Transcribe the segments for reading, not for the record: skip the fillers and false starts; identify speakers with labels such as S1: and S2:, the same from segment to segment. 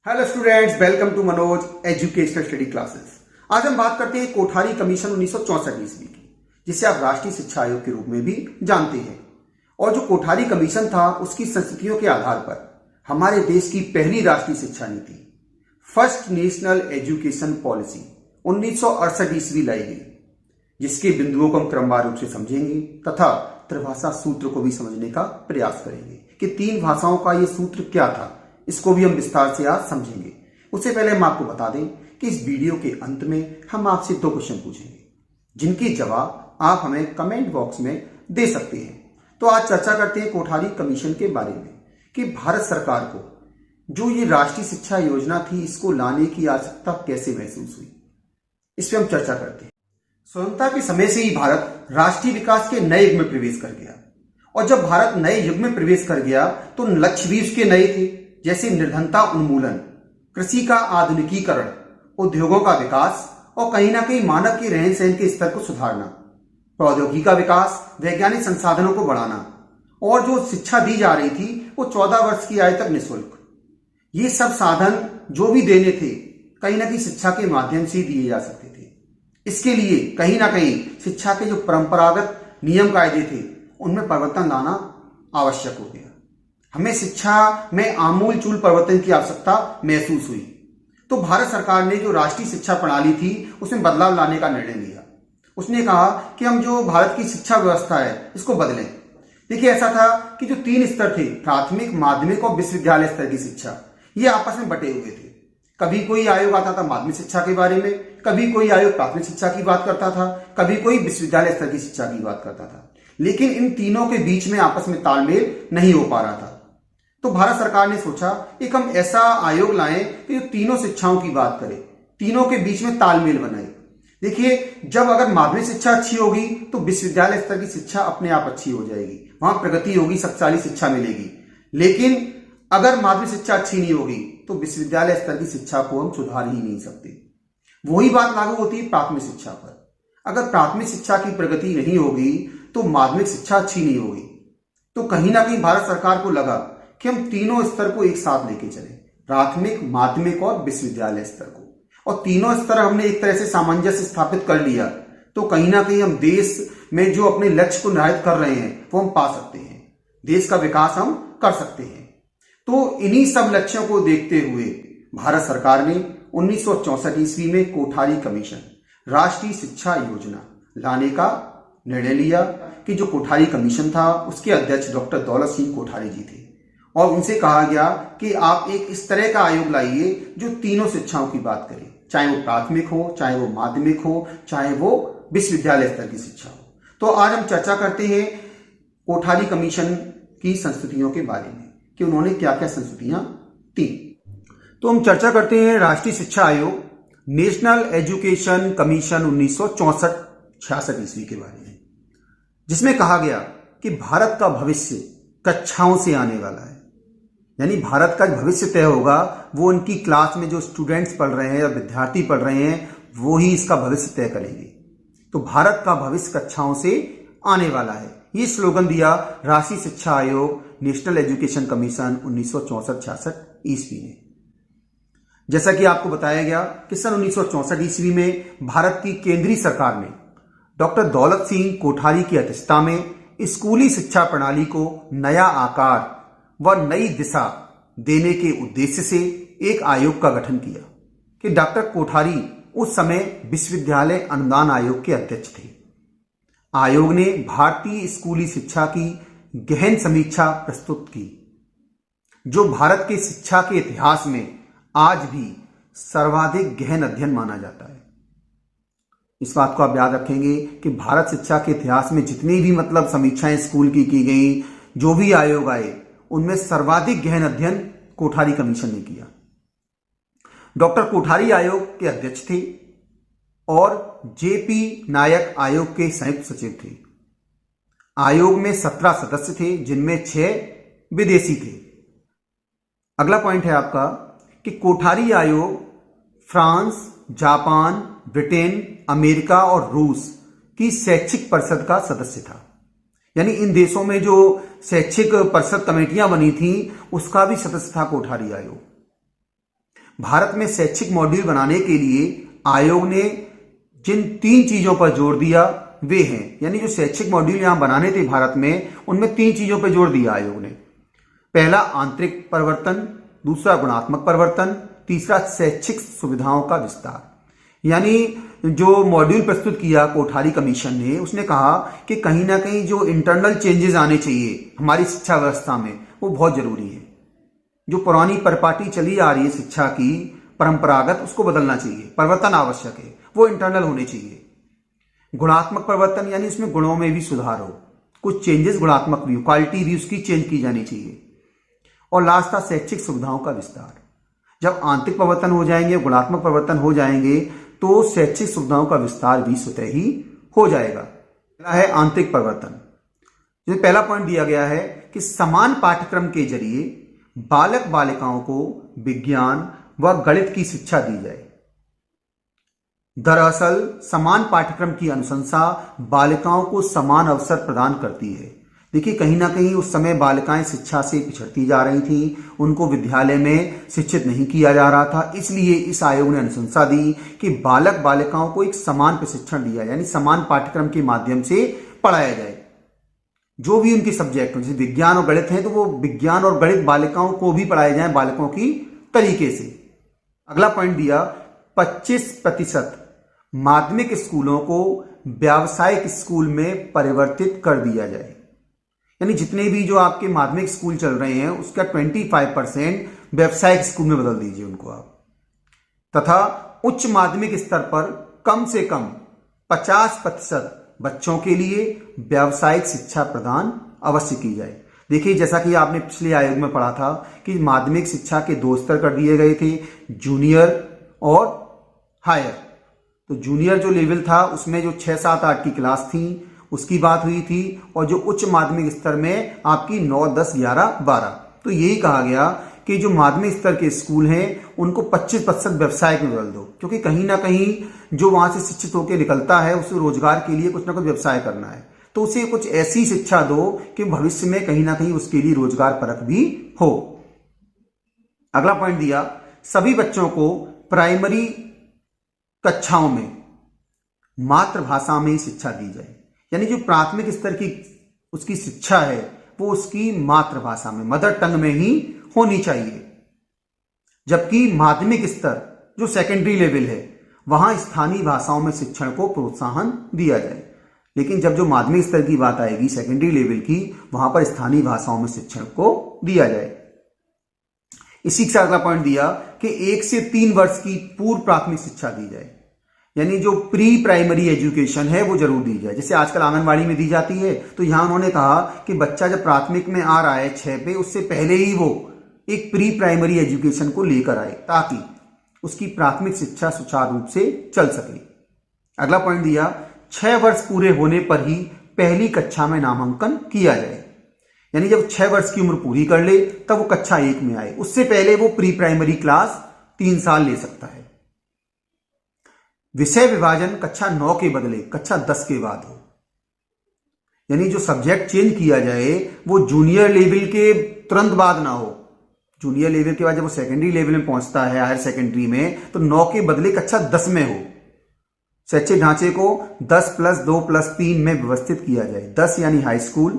S1: Hello students, welcome to Manoj educational study classes. आज हम बात करते हैं कोठारी कमीशन 1964 ईस्वी की, जिसे आप राष्ट्रीय शिक्षा आयोग के रूप में भी जानते हैं। और जो कोठारी कमीशन था, उसकी संस्थितियों के आधार पर हमारे देश की पहली राष्ट्रीय शिक्षा नीति फर्स्ट नेशनल एजुकेशन पॉलिसी 1968 ईस्वी लाई गई, जिसके बिंदुओं को हम क्रमवार रूप से समझेंगे तथा त्रिभाषा सूत्र को भी समझने का प्रयास करेंगे कि तीन भाषाओं का ये सूत्र क्या था। इसको भी हम विस्तार से आज समझेंगे। उससे पहले हम आपको बता दें कि इस वीडियो के अंत में हम आपसे 2 क्वेश्चन पूछेंगे, जिनके जवाब आप हमें कमेंट बॉक्स में दे सकते हैं। तो आज चर्चा करते हैं कोठारी कमीशन के बारे में कि भारत सरकार को जो ये राष्ट्रीय शिक्षा योजना थी, इसको लाने की आवश्यकता कैसे महसूस हुई, इस पर हम चर्चा करते हैं। स्वतंत्रता के समय से ही भारत राष्ट्रीय विकास के नए युग में प्रवेश कर गया, और जब भारत नए युग में प्रवेश कर गया तो लक्ष्य भी उसके नए थे, जैसे निर्धनता उन्मूलन, कृषि का आधुनिकीकरण, उद्योगों का विकास और कहीं ना कहीं मानव के रहन सहन के स्तर को सुधारना, प्रौद्योगिकी का विकास, वैज्ञानिक संसाधनों को बढ़ाना, और जो शिक्षा दी जा रही थी वो 14 वर्ष की आयु तक निःशुल्क। ये सब साधन जो भी देने थे, कहीं ना कहीं शिक्षा के माध्यम से दिए जा सकते थे। इसके लिए कहीं ना कहीं शिक्षा के जो परंपरागत नियम कायदे थे, उनमें परिवर्तन लाना आवश्यक हो गया। हमें शिक्षा में आमूल चूल परिवर्तन की आवश्यकता महसूस हुई, तो भारत सरकार ने जो राष्ट्रीय शिक्षा प्रणाली थी, उसमें बदलाव लाने का निर्णय लिया। उसने कहा कि हम जो भारत की शिक्षा व्यवस्था है, इसको बदलें। देखिए, ऐसा था कि जो 3 स्तर थे, प्राथमिक, माध्यमिक और विश्वविद्यालय स्तर की शिक्षा, ये आपस में बटे हुए थे। कभी कोई आयोग आता था माध्यमिक शिक्षा के बारे में, कभी कोई आयोग प्राथमिक शिक्षा की बात करता था, कभी कोई विश्वविद्यालय स्तर की शिक्षा की बात करता था। लेकिन इन तीनों के बीच में आपस में तालमेल नहीं हो पा रहा था। तो भारत सरकार ने सोचा एक हम ऐसा आयोग लाएं कि जो तीनों शिक्षाओं की बात करे, तीनों के बीच में तालमेल बनाए। देखिए, जब अगर माध्यमिक शिक्षा अच्छी होगी तो विश्वविद्यालय स्तर की शिक्षा अपने आप अच्छी हो जाएगी, वहां प्रगति होगी, शक्तिशाली शिक्षा मिलेगी। लेकिन अगर माध्यमिक शिक्षा अच्छी नहीं होगी तो विश्वविद्यालय स्तर की शिक्षा को हम सुधार ही नहीं सकते। वही बात लागू होती है प्राथमिक शिक्षा पर। अगर प्राथमिक शिक्षा की प्रगति नहीं होगी तो माध्यमिक शिक्षा अच्छी नहीं होगी। तो कहीं ना कहीं भारत सरकार को लगा कि हम तीनों स्तर को एक साथ लेके चलें, प्राथमिक, माध्यमिक और विश्वविद्यालय स्तर को। और तीनों स्तर हमने एक तरह से सामंजस्य स्थापित कर लिया, तो कहीं ना कहीं हम देश में जो अपने लक्ष्य को निर्धारित कर रहे हैं वो हम पा सकते हैं, देश का विकास हम कर सकते हैं। तो इन्हीं सब लक्ष्यों को देखते हुए भारत सरकार ने 1964 ईस्वी में कोठारी कमीशन, राष्ट्रीय शिक्षा योजना लाने का निर्णय लिया कि जो कोठारी कमीशन था, उसके अध्यक्ष डॉक्टर दौलत सिंह कोठारी जी थे। और उनसे कहा गया कि आप एक इस तरह का आयोग लाइए जो तीनों शिक्षाओं की बात करे, चाहे वो प्राथमिक हो, चाहे वो माध्यमिक हो, चाहे वो विश्वविद्यालय स्तर की शिक्षा हो। तो आज हम चर्चा करते हैं कोठारी कमीशन की संस्तुतियों के बारे में कि उन्होंने क्या क्या संस्तुतियां दी। तो हम चर्चा करते हैं राष्ट्रीय शिक्षा आयोग, नेशनल एजुकेशन कमीशन 1964-66 ईस्वी के बारे में, जिसमें कहा गया कि भारत का भविष्य कक्षाओं से आने वाला है। यानी भारत का भविष्य तय होगा, वो उनकी क्लास में जो स्टूडेंट्स पढ़ रहे हैं या विद्यार्थी पढ़ रहे हैं, वो ही इसका भविष्य तय करेंगे। तो भारत का भविष्य कक्षाओं से आने वाला है, ये स्लोगन दिया राष्ट्रीय शिक्षा आयोग, नेशनल एजुकेशन कमीशन 1964-66 ईस्वी ने। जैसा कि आपको बताया गया कि सन 1964 ईस्वी में भारत की केंद्रीय सरकार ने डॉक्टर दौलत सिंह कोठारी की अध्यक्षता में स्कूली शिक्षा प्रणाली को नया आकार व नई दिशा देने के उद्देश्य से एक आयोग का गठन किया कि डॉक्टर कोठारी उस समय विश्वविद्यालय अनुदान आयोग के अध्यक्ष थे। आयोग ने भारतीय स्कूली शिक्षा की गहन समीक्षा प्रस्तुत की, जो भारत के शिक्षा के इतिहास में आज भी सर्वाधिक गहन अध्ययन माना जाता है। इस बात को आप याद रखेंगे कि भारत शिक्षा के इतिहास में जितनी भी समीक्षाएं स्कूल की गई, जो भी आयोग आए, उनमें सर्वाधिक गहन अध्ययन कोठारी कमीशन ने किया। डॉक्टर कोठारी आयोग के अध्यक्ष थे और जेपी नायक आयोग के संयुक्त सचिव थे। आयोग में 17 सदस्य थे, जिनमें 6 विदेशी थे। अगला पॉइंट है आपका कि कोठारी आयोग फ्रांस, जापान, ब्रिटेन, अमेरिका और रूस की शैक्षिक परिषद का सदस्य था। यानी इन देशों में जो शैक्षिक परिषद कमेटियां बनी थी, उसका भी सदस्य था कोठारी आयोग। भारत में शैक्षिक मॉड्यूल बनाने के लिए आयोग ने जिन 3 चीजों पर जोर दिया वे हैं, यानी जो शैक्षिक मॉड्यूल यहां बनाने थे भारत में, उनमें 3 चीजों पर जोर दिया आयोग ने। पहला आंतरिक परिवर्तन, दूसरा गुणात्मक परिवर्तन, तीसरा शैक्षिक सुविधाओं का विस्तार। यानी जो मॉड्यूल प्रस्तुत किया कोठारी कमीशन ने, उसने कहा कि कहीं ना कहीं जो इंटरनल चेंजेस आने चाहिए हमारी शिक्षा व्यवस्था में, वो बहुत जरूरी है। जो पुरानी परिपाटी चली आ रही है शिक्षा की परंपरागत, उसको बदलना चाहिए, परिवर्तन आवश्यक है, वो इंटरनल होने चाहिए। गुणात्मक परिवर्तन यानी उसमें गुणों में भी सुधार हो, कुछ चेंजेस गुणात्मक भी, क्वालिटी भी उसकी चेंज की जानी चाहिए। और लास्ट था शैक्षिक सुविधाओं का विस्तार। जब आंतरिक परिवर्तन हो जाएंगे, गुणात्मक परिवर्तन हो जाएंगे, तो शैक्षिक सुविधाओं का विस्तार भी स्वतः ही हो जाएगा। पहला है आंतरिक परिवर्तन। जो पहला पॉइंट दिया गया है कि समान पाठ्यक्रम के जरिए बालक बालिकाओं को विज्ञान व गणित की शिक्षा दी जाए। दरअसल समान पाठ्यक्रम की अनुशंसा बालिकाओं को समान अवसर प्रदान करती है। देखिए, कहीं ना कहीं उस समय बालिकाएं शिक्षा से पिछड़ती जा रही थीं, उनको विद्यालय में शिक्षित नहीं किया जा रहा था। इसलिए इस आयोग ने अनुशंसा दी कि बालक बालिकाओं को एक समान प्रशिक्षण दिया, यानी समान पाठ्यक्रम के माध्यम से पढ़ाया जाए। जो भी उनके सब्जेक्ट हो, जैसे विज्ञान और गणित है, तो वो विज्ञान और गणित बालिकाओं को भी पढ़ाए जाए बालकों की तरीके से। अगला पॉइंट दिया 25% माध्यमिक स्कूलों को व्यावसायिक स्कूल में परिवर्तित कर दिया जाए। यानी जितने भी जो आपके माध्यमिक स्कूल चल रहे हैं उसका 25% व्यावसायिक स्कूल में बदल दीजिए उनको आप। तथा उच्च माध्यमिक स्तर पर कम से कम 50% बच्चों के लिए व्यावसायिक शिक्षा प्रदान अवश्य की जाए। देखिए, जैसा कि आपने पिछले आयोग में पढ़ा था कि माध्यमिक शिक्षा के 2 स्तर कर दिए गए थे, जूनियर और हायर। तो जूनियर जो लेवल था उसमें जो 6, 7, 8 की क्लास थी उसकी बात हुई थी, और जो उच्च माध्यमिक स्तर में आपकी 9, 10, 11, 12। तो यही कहा गया कि जो माध्यमिक स्तर के स्कूल हैं उनको 25% व्यवसाय में बदल दो, क्योंकि कहीं ना कहीं जो वहां से शिक्षित होकर निकलता है उसे रोजगार के लिए कुछ ना कुछ व्यवसाय करना है, तो उसे कुछ ऐसी शिक्षा दो कि भविष्य में कहीं ना कहीं उसके लिए रोजगार परक भी हो। अगला पॉइंट दिया सभी बच्चों को प्राइमरी कक्षाओं में मातृभाषा में शिक्षा दी जाए। यानी जो प्राथमिक स्तर की उसकी शिक्षा है वो उसकी मातृभाषा में, मदर टंग में ही होनी चाहिए। जबकि माध्यमिक स्तर जो सेकेंडरी लेवल है वहां स्थानीय भाषाओं में शिक्षण को प्रोत्साहन दिया जाए। लेकिन जब जो माध्यमिक स्तर की बात आएगी सेकेंडरी लेवल की, वहां पर स्थानीय भाषाओं में शिक्षण को दिया जाए। इसी के साथ अगला पॉइंट दिया कि 1 से 3 वर्ष की पूर्व प्राथमिक शिक्षा दी जाए। यानी जो प्री प्राइमरी एजुकेशन है वो जरूर दी जाए, जैसे आजकल आंगनवाड़ी में दी जाती है। तो यहां उन्होंने कहा कि बच्चा जब प्राथमिक में आ रहा है 6 पे, उससे पहले ही वो एक प्री प्राइमरी एजुकेशन को लेकर आए ताकि उसकी प्राथमिक शिक्षा सुचारू रूप से चल सके। अगला पॉइंट दिया 6 वर्ष पूरे होने पर ही पहली कक्षा में नामांकन किया जाए। यानी जब 6 वर्ष की उम्र पूरी कर ले तब वो कक्षा 1 में आए, उससे पहले वो प्री प्राइमरी क्लास 3 साल ले सकता है। विषय विभाजन कक्षा 9 के बदले कक्षा 10 के बाद हो। यानी जो सब्जेक्ट चेंज किया जाए वो जूनियर लेवल के तुरंत बाद ना हो। जूनियर लेवल के बाद जब वो सेकेंडरी लेवल में पहुंचता है हायर सेकेंडरी में, तो 9 के बदले कक्षा 10 में हो। शैक्षिक ढांचे को 10+2+3 में व्यवस्थित किया जाए। 10 यानी हाई स्कूल,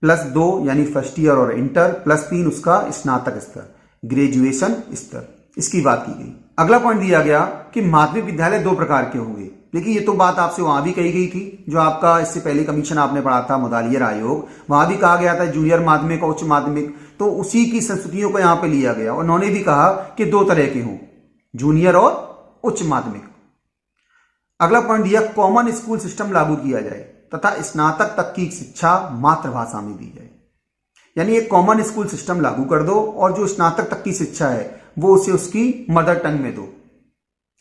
S1: +2 यानी फर्स्ट ईयर और इंटर, +3 उसका स्नातक स्तर, ग्रेजुएशन स्तर, इसकी बात की गई। अगला पॉइंट दिया गया कि माध्यमिक विद्यालय 2 प्रकार के होंगे। देखिए, ये तो बात आपसे वहां भी कही गई थी, जो आपका इससे पहले कमीशन आपने पढ़ा था मुदालियर आयोग, वहां भी कहा गया था जूनियर माध्यमिक और उच्च माध्यमिक। तो उसी की संस्कृतियों को यहां पे लिया गया और उन्होंने भी कहा कि 2 तरह के हों, जूनियर और उच्च माध्यमिक। अगला पॉइंट दिया कॉमन स्कूल सिस्टम लागू किया जाए तथा स्नातक तक की शिक्षा मातृभाषा में दी जाए। यानी एक कॉमन स्कूल सिस्टम लागू कर दो और जो स्नातक तक की शिक्षा है वो उसे उसकी मदर टंग में दो।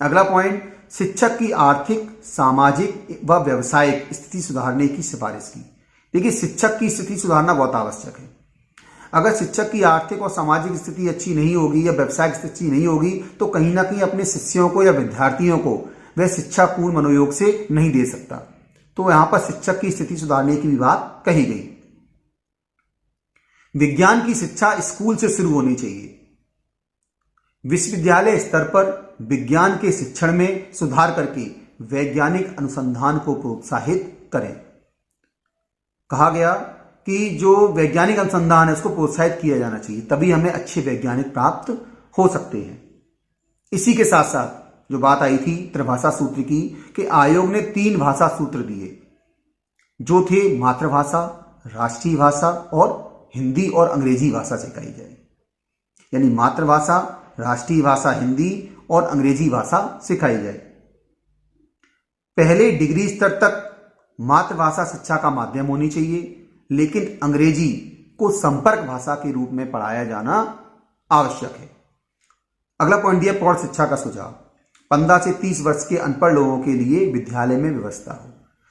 S1: अगला पॉइंट शिक्षक की आर्थिक, सामाजिक व व्यावसायिक स्थिति सुधारने की सिफारिश की। देखिए, शिक्षक की स्थिति सुधारना बहुत आवश्यक है। अगर शिक्षक की आर्थिक और सामाजिक स्थिति अच्छी नहीं होगी या व्यवसायिक स्थिति नहीं होगी तो कहीं ना कहीं अपने शिष्यों को या विद्यार्थियों को वह शिक्षा पूर्ण मनोयोग से नहीं दे सकता। तो यहां पर शिक्षक की स्थिति सुधारने की भी बात कही गई। विज्ञान की शिक्षा स्कूल से शुरू होनी चाहिए। विश्वविद्यालय स्तर पर विज्ञान के शिक्षण में सुधार करके वैज्ञानिक अनुसंधान को प्रोत्साहित करें। कहा गया कि जो वैज्ञानिक अनुसंधान है उसको प्रोत्साहित किया जाना चाहिए, तभी हमें अच्छे वैज्ञानिक प्राप्त हो सकते हैं। इसी के साथ साथ जो बात आई थी त्रिभाषा सूत्र की, कि आयोग ने 3 भाषा सूत्र दिए जो थे मातृभाषा, राष्ट्रीय भाषा और हिंदी और अंग्रेजी भाषा सिखाई जाए। यानी मातृभाषा, राष्ट्रीय भाषा हिंदी और अंग्रेजी भाषा सिखाई जाए। पहले डिग्री स्तर तक मातृभाषा शिक्षा का माध्यम होनी चाहिए, लेकिन अंग्रेजी को संपर्क भाषा के रूप में पढ़ाया जाना आवश्यक है। अगला पॉइंट दिया प्रौढ़ शिक्षा का सुझाव। 15 से 30 वर्ष के अनपढ़ लोगों के लिए विद्यालय में व्यवस्था हो।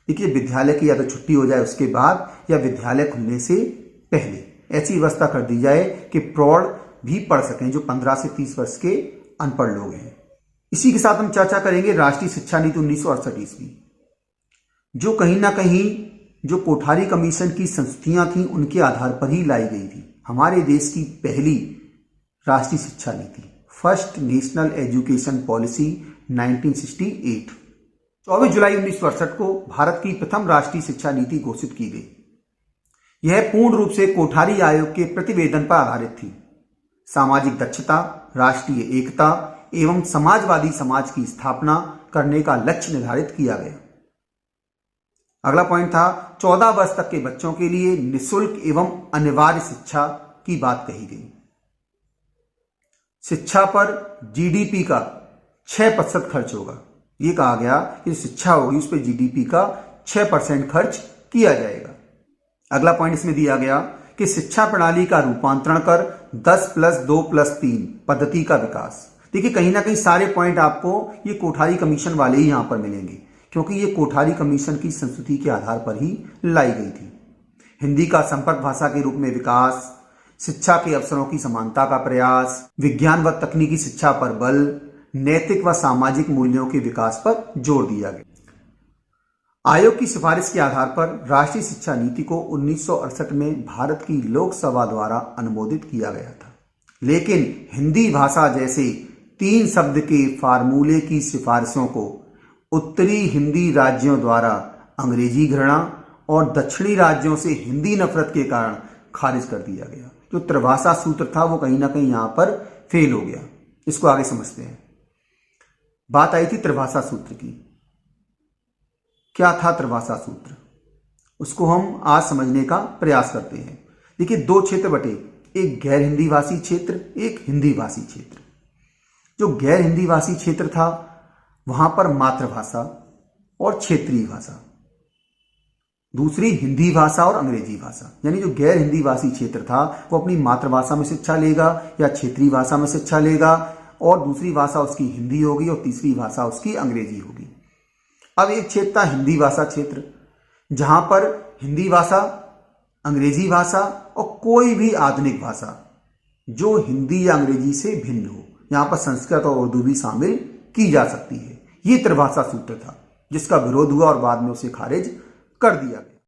S1: देखिए, विद्यालय की या तो छुट्टी हो जाए उसके बाद या विद्यालय खुलने से पहले ऐसी व्यवस्था कर दी जाए कि प्रौढ़ भी पढ़ सकें, जो 15 से 30 वर्ष के अनपढ़ लोग हैं। इसी के साथ हम चर्चा करेंगे राष्ट्रीय शिक्षा नीति 1968 ईस्वी, जो कहीं ना कहीं जो कोठारी कमीशन की संस्तुतियां थी उनके आधार पर ही लाई गई थी। हमारे देश की पहली राष्ट्रीय शिक्षा नीति, फर्स्ट नेशनल एजुकेशन पॉलिसी 1968, 24 जुलाई 1968 को भारत की प्रथम राष्ट्रीय शिक्षा नीति घोषित की गई। यह पूर्ण रूप से कोठारी आयोग के प्रतिवेदन पर आधारित थी। सामाजिक दक्षता, राष्ट्रीय एकता एवं समाजवादी समाज की स्थापना करने का लक्ष्य निर्धारित किया गया। अगला पॉइंट था 14 वर्ष तक के बच्चों के लिए निःशुल्क एवं अनिवार्य शिक्षा की बात कही गई। शिक्षा पर जीडीपी का 6% खर्च होगा। ये कहा गया कि शिक्षा होगी उस पर जीडीपी का 6% खर्च किया जाएगा। अगला पॉइंट इसमें दिया गया कि शिक्षा प्रणाली का रूपांतरण कर 10+2+3 पद्धति का विकास। देखिए, कहीं ना कहीं सारे पॉइंट आपको ये कोठारी कमीशन वाले ही यहां पर मिलेंगे, क्योंकि ये कोठारी कमीशन की संस्तुति के आधार पर ही लाई गई थी। हिंदी का संपर्क भाषा के रूप में विकास, शिक्षा के अवसरों की समानता का प्रयास, विज्ञान व तकनीकी शिक्षा पर बल, नैतिक व सामाजिक मूल्यों के विकास पर जोर दिया गया। आयोग की सिफारिश के आधार पर राष्ट्रीय शिक्षा नीति को 1968 में भारत की लोकसभा द्वारा अनुमोदित किया गया था, लेकिन हिंदी भाषा जैसे 3 शब्द के फार्मूले की सिफारिशों को उत्तरी हिंदी राज्यों द्वारा अंग्रेजी घृणा और दक्षिणी राज्यों से हिंदी नफरत के कारण खारिज कर दिया गया। जो त्रिभाषा सूत्र था वो कहीं ना कहीं यहां पर फेल हो गया। इसको आगे समझते हैं। बात आई थी त्रिभाषा सूत्र की। क्या था त्रिभाषा सूत्र, उसको हम आज समझने का प्रयास करते हैं। देखिए, 2 क्षेत्र बटे, एक गैर हिंदी भाषी क्षेत्र, एक हिंदी भाषी क्षेत्र। जो गैर हिंदी भाषी क्षेत्र था वहां पर मातृभाषा और क्षेत्रीय भाषा, दूसरी हिंदी भाषा और अंग्रेजी भाषा। यानी जो गैर हिंदी भाषी क्षेत्र था वो अपनी मातृभाषा में शिक्षा लेगा या क्षेत्रीय भाषा में शिक्षा लेगा, और दूसरी भाषा उसकी हिंदी होगी और तीसरी भाषा उसकी अंग्रेजी होगी। अब एक क्षेत्र था हिंदी भाषा क्षेत्र, जहां पर हिंदी भाषा, अंग्रेजी भाषा और कोई भी आधुनिक भाषा जो हिंदी या अंग्रेजी से भिन्न हो, यहां पर संस्कृत और उर्दू भी शामिल की जा सकती है। ये त्रिभाषा सूत्र था जिसका विरोध हुआ और बाद में उसे खारिज कर दिया गया।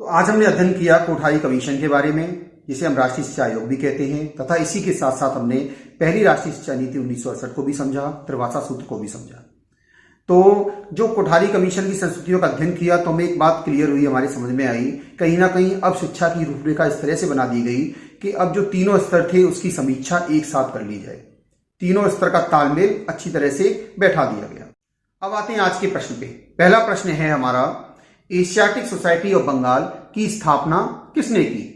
S1: तो आज हमने अध्ययन किया कोठारी कमीशन के बारे में, जिसे हम राष्ट्रीय शिक्षा आयोग भी कहते हैं, तथा इसी के साथ साथ हमने पहली राष्ट्रीय शिक्षा नीति 1968 को भी समझा, त्रिभाषा सूत्र को भी समझा। तो जो कोठारी कमीशन की संस्तुतियों का अध्ययन किया तो हमें एक बात क्लियर हुई, हमारी समझ में आई, कहीं ना कहीं अब शिक्षा की रूपरेखा इस तरह से बना दी गई कि अब जो तीनों स्तर थे उसकी समीक्षा एक साथ कर ली जाए, तीनों स्तर का तालमेल अच्छी तरह से बैठा दिया गया। अब आते हैं आज के प्रश्न पे। पहला प्रश्न है हमारा, एशियाटिक सोसाइटी ऑफ बंगाल की स्थापना किसने की?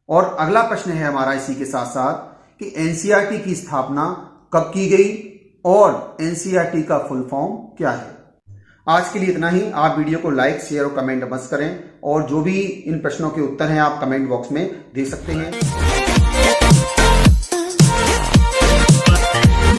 S1: और अगला प्रश्न है हमारा इसी के साथ साथ कि एनसीईआरटी की स्थापना कब की गई और एनसीईआरटी का फुल फॉर्म क्या है? आज के लिए इतना ही। आप वीडियो को लाइक, शेयर और कमेंट मत करें, और जो भी इन प्रश्नों के उत्तर हैं आप कमेंट बॉक्स में दे सकते हैं।